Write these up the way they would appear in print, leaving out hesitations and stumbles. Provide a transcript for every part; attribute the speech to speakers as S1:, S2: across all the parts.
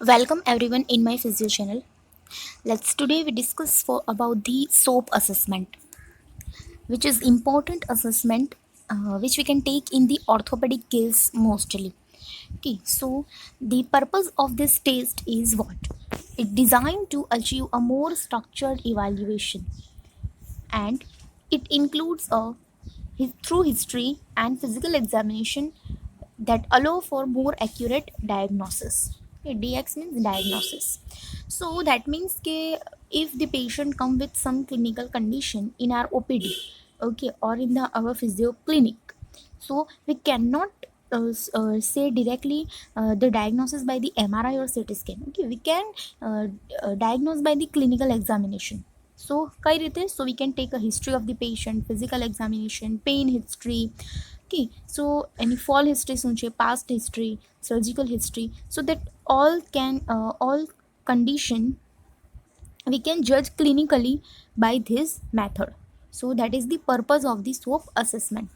S1: Welcome everyone in my physio channel. Let's today we discuss about the SOAP assessment, which is important assessment which we can take in the orthopedic case mostly. Okay, so the purpose of this test is what? It designed to achieve a more structured evaluation, and it includes a through history and physical examination that allow for more accurate diagnosis. Okay, DX means diagnosis. So that means ke if the patient come with some clinical condition in our OPD, okay, or in our physio clinic, so we cannot say directly the diagnosis by the MRI or CT scan. Okay, we can uh, diagnose by the clinical examination. So કઈ રીતે? So we can take a history of the patient, physical examination, pain history. Okay, so any fall history શું છે, past history, surgical history, so that all condition we can judge clinically by this method. So that is the purpose of the SWOP assessment.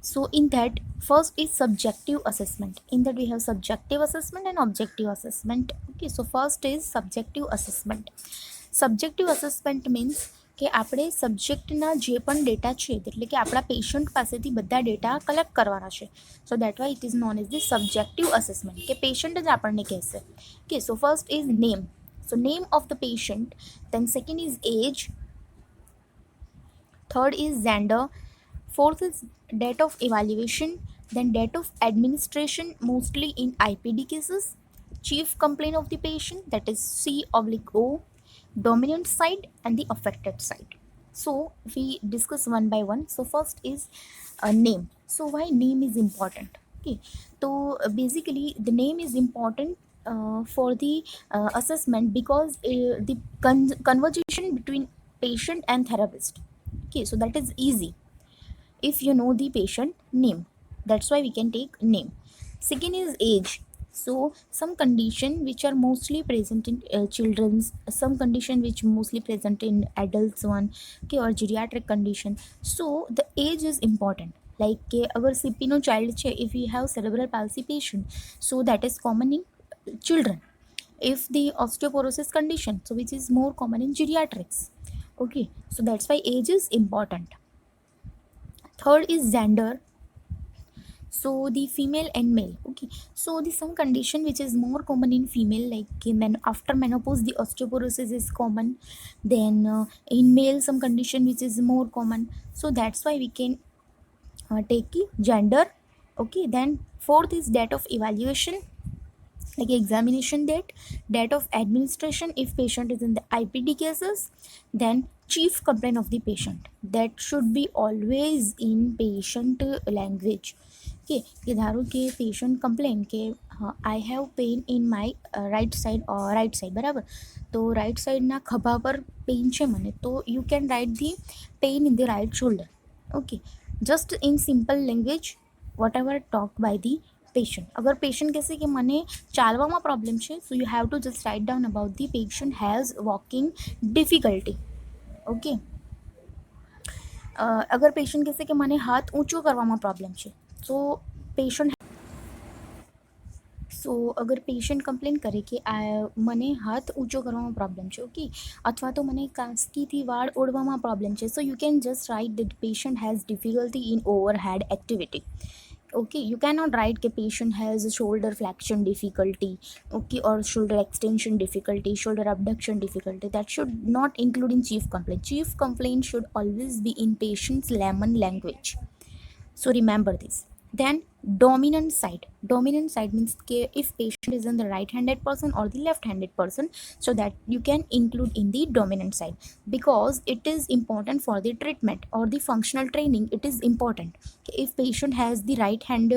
S1: So in that, first is subjective assessment. In that we have subjective assessment and objective assessment. Okay, so first is subjective assessment. Subjective assessment means કે આપણે સબ્જેક્ટના જે પણ data છે, એટલે કે આપણા patient પાસેથી બધા ડેટા કલેક્ટ કરવાના છે. So that why it is known as the subjective assessment, કે પેશન્ટ જ આપણને કહેશે. Okay, so first is name. So name of the patient, then second is age, third is gender, fourth is date of evaluation, then date of administration, mostly in IPD cases, chief complaint of the patient, that is C/O, dominant side and the affected side. So we discuss one by one. So first is a name. So why name is important? Okay, so basically the name is important for the assessment, because the conversation between patient and therapist. Okay, so that is easy if you know the patient name. That's why we can take name. Second is age. So some condition which are mostly present in children's, some condition which mostly present in adults one, okay, or geriatric condition. So the age is important. Like કે અગર CP નો child છે, if we have cerebral palsy patient, so that is common in children. If the osteoporosis condition, so which is more common in geriatrics. Okay, so that's why age is important. Third is gender. So the female and male. Okay, so the some condition which is more common in female, like in after menopause the osteoporosis is common. Then in male some condition which is more common. So that's why we can take the gender. Okay, then fourth is date of evaluation, like examination date of administration if patient is in the IPD cases, then chief complaint of the patient, that should be always in patient language. Okay, કે ધારો કે patient complain કે I have pain in my right side, બરાબર? તો right સાઇડના ખભા પર pain છે મને, તો you can write the pain in the right shoulder. Okay, just in simple language whatever talk by the patient. અગર patient કહેશે કે મને ચાલવામાં પ્રોબ્લેમ છે, so you have to just write down about the patient has walking difficulty. Okay, અગર patient કહેશે કે મને હાથ ઊંચો કરવામાં પ્રોબ્લેમ છે, સો પેશન્ટ અગર પેશન્ટ કમ્પ્લેન કરે કે મને હાથ ઊંચો કરવામાં પ્રોબ્લેમ છે, ઓકે, અથવા તો મને કાંસકીથી વાળ ઓળવામાં પ્રોબ્લેમ છે, so you can just write that patient has difficulty in overhead activity. Okay, you cannot write કે patient has shoulder flexion difficulty, okay, or shoulder extension difficulty, shoulder abduction difficulty. That should not include in chief complaint. Chief complaint should always be in patient's layman language. So remember this. Then dominant side. Dominant side means if patient is in the right-handed person or the left-handed person, so that you can include in the dominant side, because it is important for the treatment or the functional training. It is important. If patient has the right hand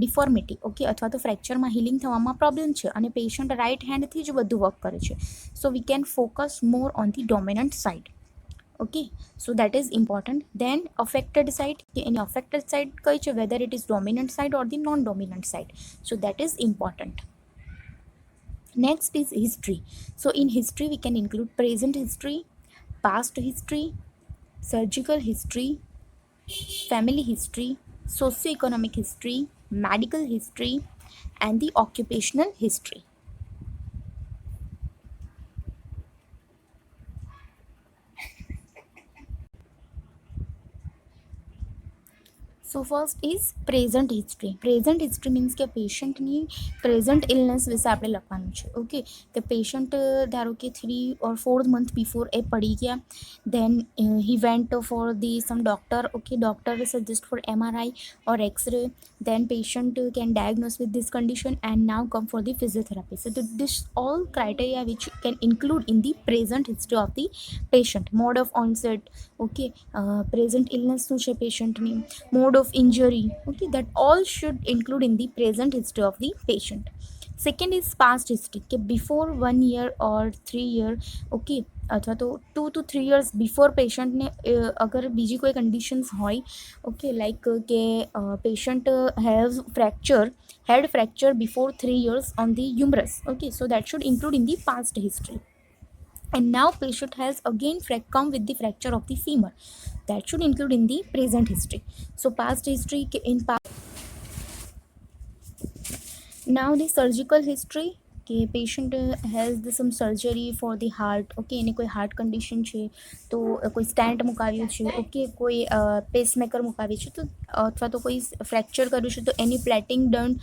S1: deformity, okay, અથવા તો ફ્રેક્ચરમાં healing થવામાં problem છે અને patient right હેન્ડથી જ બધું work કરે છે, so we can focus more on the dominant side. Okay, so that is important. Then affected side, in affected side કઈ છે, whether it is dominant side or the non-dominant side, so that is important. Next is history. So in history we can include present history, past history, surgical history, family history, socio-economic history, medical history, and the occupational history. So first is present history. Present history means કે પેશન્ટની present illness વિશે આપણે લખવાનું છે. Okay, કે patient ધારો કે 3 or 4 month before એ પડી ગયા, then he went for the some doctor. Okay, doctor suggest for MRI or X-ray, then patient can diagnose with this condition and now come for the physiotherapy. So this all criteria which can include in the present history of the patient. Mode of onset, okay, present illness શું છે પેશન્ટની, mode of injury, okay, that all should include in the present history of the patient. Second is past history, કે before 1 year or 3 year, okay, અથવા તો 2 to 3 years before પેશન્ટને અગર બીજી કોઈ conditions હોય, ઓકે, લાઈક કે patient has fracture had fracture before 3 years on the humerus, okay, so that should include in the past history. And now patient has again come with the fracture of the femur, that should include in the present history. So past history in past. Now the surgical history, કે patient has some surgery for the heart, okay, એને કોઈ heart condition છે તો કોઈ stent મુકાવ્યું છે, okay, કોઈ pacemaker મુકાવી છે, તો અથવા તો કોઈ ફ્રેક્ચર કર્યું છે તો એની plating done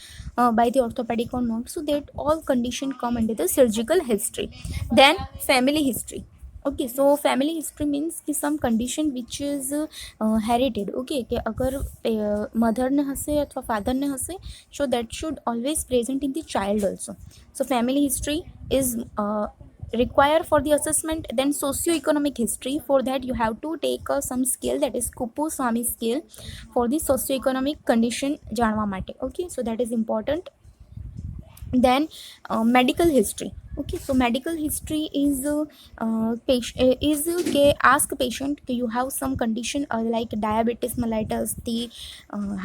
S1: by the orthopaedic or not, so that all condition come under the surgical history. Then family history. Okay, so family history means कि some condition which is herited, okay, कि अगर mother ने हसे अथवा father ने हसे, so that should always present in the child also. So family history is require for the assessment. Then socio-economic history, for that you have to take some scale, that is Kuppu-Swami scale, for the socio-economic condition જાણવા માટે. Okay, so that is important. Then medical history. Okay, so medical history is ask patient you have some condition like diabetes mellitus, the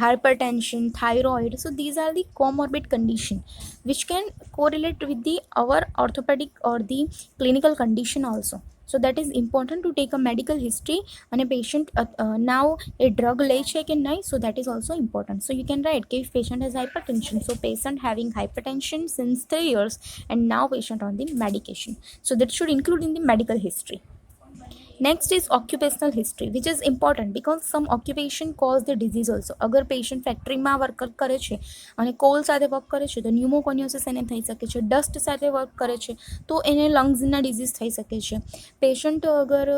S1: hypertension, thyroid. So these are the comorbid condition which can correlate with the our orthopedic or the clinical condition also. So that is important to take a medical history, and a patient now a drug લે છે કે નહીં, so that is also important. So you can write if patient has hypertension, so patient having hypertension since 3 years and now patient on the medication, so that should include in the medical history. Next is occupational history, which is important because some occupation cause the disease also. અગર patient ફેક્ટરીમાં work કરે છે અને call સાથે work કરે છે તો ન્યુમોકોનિયોસિસ એને થઈ શકે છે. ડસ્ટ સાથે વર્ક કરે છે તો એને લંગ્સના ડિઝીઝ થઈ શકે છે. પેશન્ટ અગર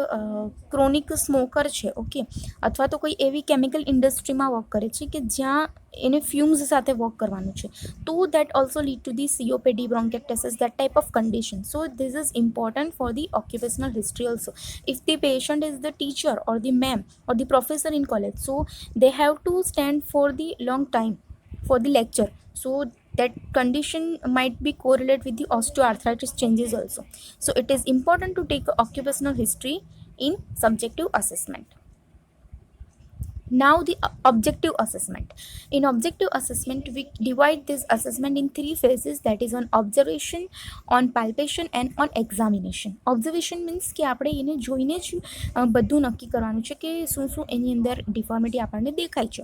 S1: ક્રોનિક સ્મોકર છે, ઓકે, અથવા તો કોઈ એવી કેમિકલ ઇન્ડસ્ટ્રીમાં વર્ક કરે છે કે જ્યાં એને ફ્યુમ્સ સાથે વર્ક કરવાનું છે, તો that also lead to the COPD, bronchiectasis, that type of condition. So this is important for the occupational history also. If the patient is the teacher or the ma'am or the professor in college, so they have to stand for the long time for the lecture, so that condition might be correlate with the osteoarthritis changes also. So it is important to take occupational history in subjective assessment. Now the objective assessment. In objective assessment we divide this assessment in 3 phases, that is on observation, on palpation and on examination. Observation means કે આપણે એને જોઈને જ બધું નક્કી કરવાનું છે કે શું શું એની અંદર ડિફોર્મિટી આપણને દેખાય છે.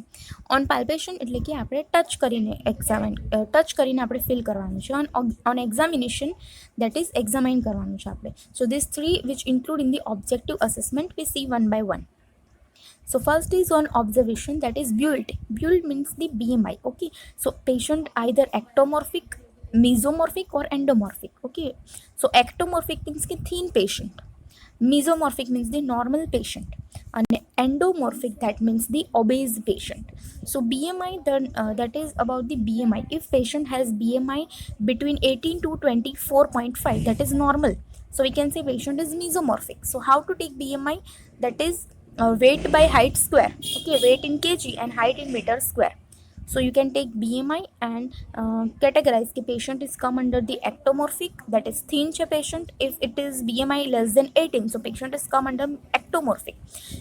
S1: ઓન પાલ્પેશન એટલે કે આપણે ટચ કરીને આપણે ફીલ કરવાનું છે. On examination that is examine કરવાનું છે આપણે. So these 3 which include in the objective assessment we see one by one. So first is on observation, that is Build. Build means the BMI. Okay, so patient either ectomorphic, mesomorphic or endomorphic. Okay, so ectomorphic means the thin patient, mesomorphic means the normal patient, and endomorphic that means the obese patient. So BMI that is about the BMI. If patient has BMI between 18 to 24.5, that is normal, so we can say patient is mesomorphic. So how to take BMI? That is weight by height square. Okay, weight in kg and height in meter square. So you can take BMI and categorize the patient is come under the ectomorphic, that is thin cha patient. If it is BMI less than 18, so patient is come under ectomorphic.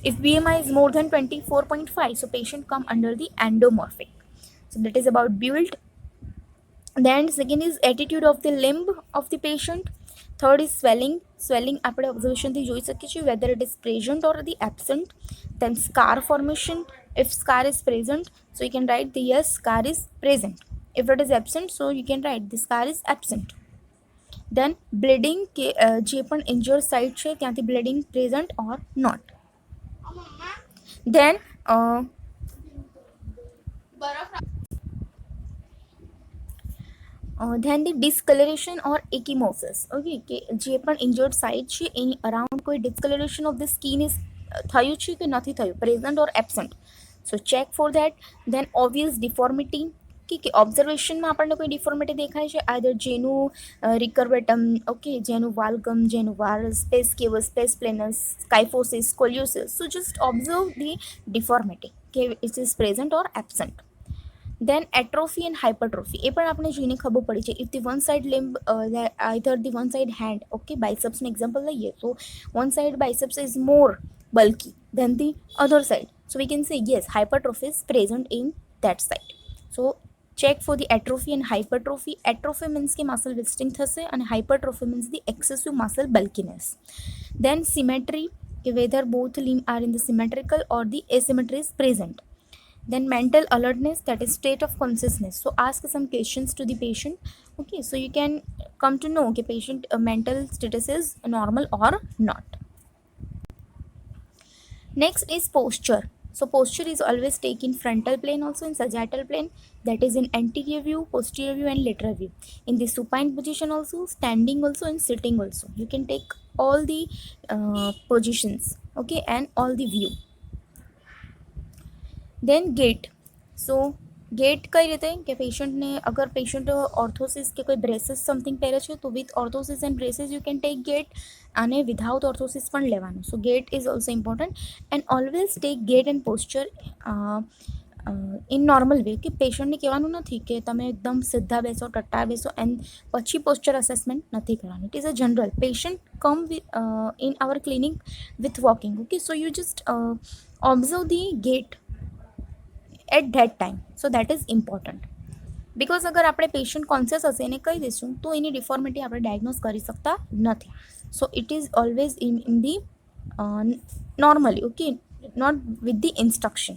S1: If BMI is more than 24.5, so patient come under the endomorphic. So that is about Build. Then second is attitude of the limb of the patient. Third is swelling. Swelling આપણે ઓબ્ઝર્વેશનથી જોઈ શકીએ છીએ whether it is present or the absent. Then scar formation. If scar is present, so you can write the yes, scar is present. If it is absent, so you can write this car is absent. Then bleeding કે જે પણ injured site છે ત્યાંથી bleeding present or not. Then then the discoloration or ecchymosis. Okay, કે જે પણ injured site છે એની around કોઈ discoloration of the skin is થયું છે કે નથી થયું, present or absent. So check for that. Then obvious deformity, કે ઓબ્ઝર્વેશનમાં આપણને કોઈ ડિફોર્મિટી દેખાય છે, આઈધર જેનું રિકર્વેટમ, okay, genu valgum, genu varus, pes cavus, pes planus, kyphosis, scoliosis. So just observe the deformity કે it is present or absent. Then atrophy and hypertrophy, એ પણ આપણે જોઈને ખબર પડી છે. If the one side limb, either the one side hand, okay, biceps ને example લઈએ, so one side biceps is more bulky than the other side, so we can say yes, hypertrophy is present in that side. So check for the atrophy and hypertrophy. Atrophy means કે muscle wasting થશે અને hypertrophy means the excessive muscle bulkiness. Then symmetry, કે whether both limb are in the symmetrical or the asymmetry is present. Then mental alertness, that is state of consciousness. So ask some questions to the patient, okay, so you can come to know okay patient mental status is normal or not. Next is posture. So posture is always taken frontal plane, also in sagittal plane, that is in anterior view, posterior view and lateral view. In the supine position also, standing also and sitting also, you can take all the positions, okay, and all the view. Then gait. So gait કઈ રીતે કે પેશન્ટને અગર patient ઓર્થોસિસ કે કોઈ braces something પહેરે છે તો with orthosis and braces you can take gait, અને વિધાઉટ ઓર્થોસિસ પણ લેવાનું. So gait is also important and always take gait and posture in normal way, કે પેશન્ટને કહેવાનું નથી કે તમે એકદમ સીધા બેસો, ટટ્ટા બેસો એન્ડ પછી પોસ્ચર અસેસમેન્ટ નથી કરવાનું. It is a general patient come in our clinic with walking, okay, so you just observe the gait at that time. So that is important, because અગર આપણે પેશન્ટ કોન્શિયસ હશે એને કહી દઈશું તો એની ડિફોર્મિટી આપણે ડાયગ્નોઝ કરી શકતા નથી. So it is always in the normally, okay, not with the instruction.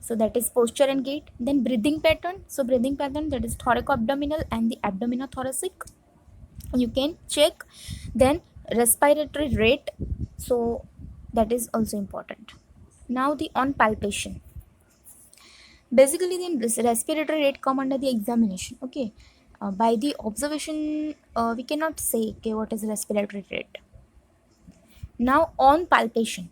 S1: So that is posture and gait. Then breathing pattern. So breathing pattern, that is thoraco-abdominal and the abdominothoracic, you can check. Then respiratory rate, so that is also important. Now the on palpation. Basically the respiratory rate come under the examination, okay. By the observation we cannot say okay, what is respiratory rate. Now on palpation,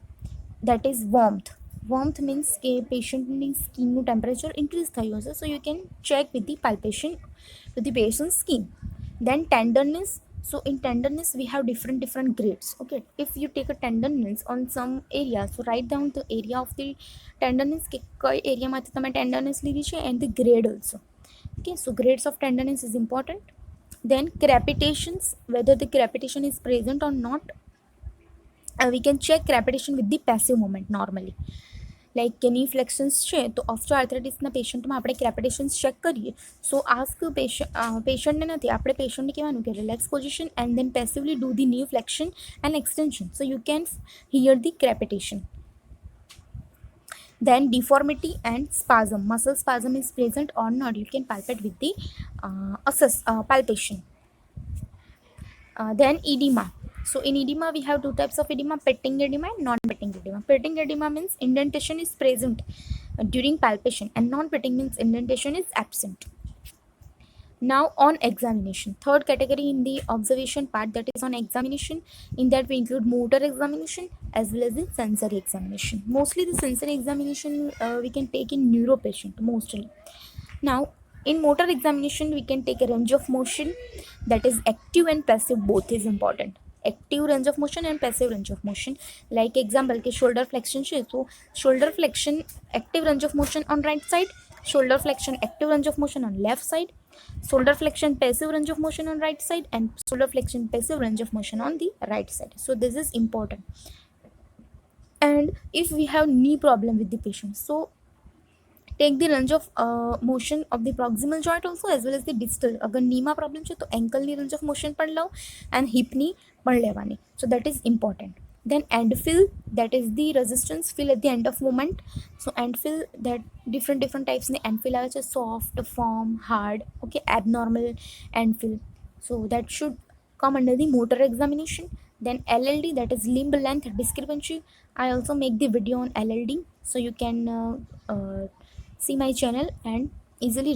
S1: that is warmth. Warmth means કે પેશન્ટની સ્કિનનું temperature increase થયું હશે, so you can check with the palpation with the patient skin. Then tenderness. So in tenderness we have different grades, okay. If you take a tenderness on some area, so write down the area of the tenderness કે કઈ એરિયામાંથી તમે tenderness લીધી છે and the grade also, okay. So grades of tenderness is important. Then crepitations, whether the crepitation is present or not. We can check crepitation with the passive movement normally. Like કે ની ફ્લેક્શન્સ છે તો ઓસ્ટિયોઆર્થ્રાઇટિસના પેશન્ટમાં આપણે ક્રેપિટેશન્સ check કરીએ. સો ask પેશન્ટને નથી, આપણે પેશન્ટને કહેવાનું કે relax position and then passively do the new flexion and extension, so you can hear the crepitation. Then deformity and spasm, muscle spasm is present or not, you can palpate with the palpation. Then edema. So in edema we have two types of edema, petting edema and non-petting edema. Petting edema means indentation is present during palpation and non-petting means indentation is absent. Now on examination, third category in the observation part, that is on examination. In that we include motor examination as well as the sensory examination. Mostly the sensory examination we can take in neuro patient mostly. Now in motor examination we can take a range of motion, that is active and passive, both is important. Active range of motion and passive range of motion. Like example કે shoulder flexion છે, so shoulder flexion active range of motion on right side, shoulder flexion active range of motion on left side, shoulder flexion passive range of motion on right side, and shoulder flexion passive range of motion on the right side. So this is important. And if we have knee problem with the patient, so take the range of motion of the proximal joint also as well as the distal. અગર નીમાં problem છે તો એન્કલની range of motion પણ law and હિપની પણ લેવાની, સો that is important. Then end fill, that is the resistance fill at the end of movement. So end fill, that different types in the end fill are just soft, firm, hard, okay, abnormal end fill. So that should come under the motor examination. Then LLD, that is limb length discrepancy. I also make the video on LLD, so you can see my channel and easily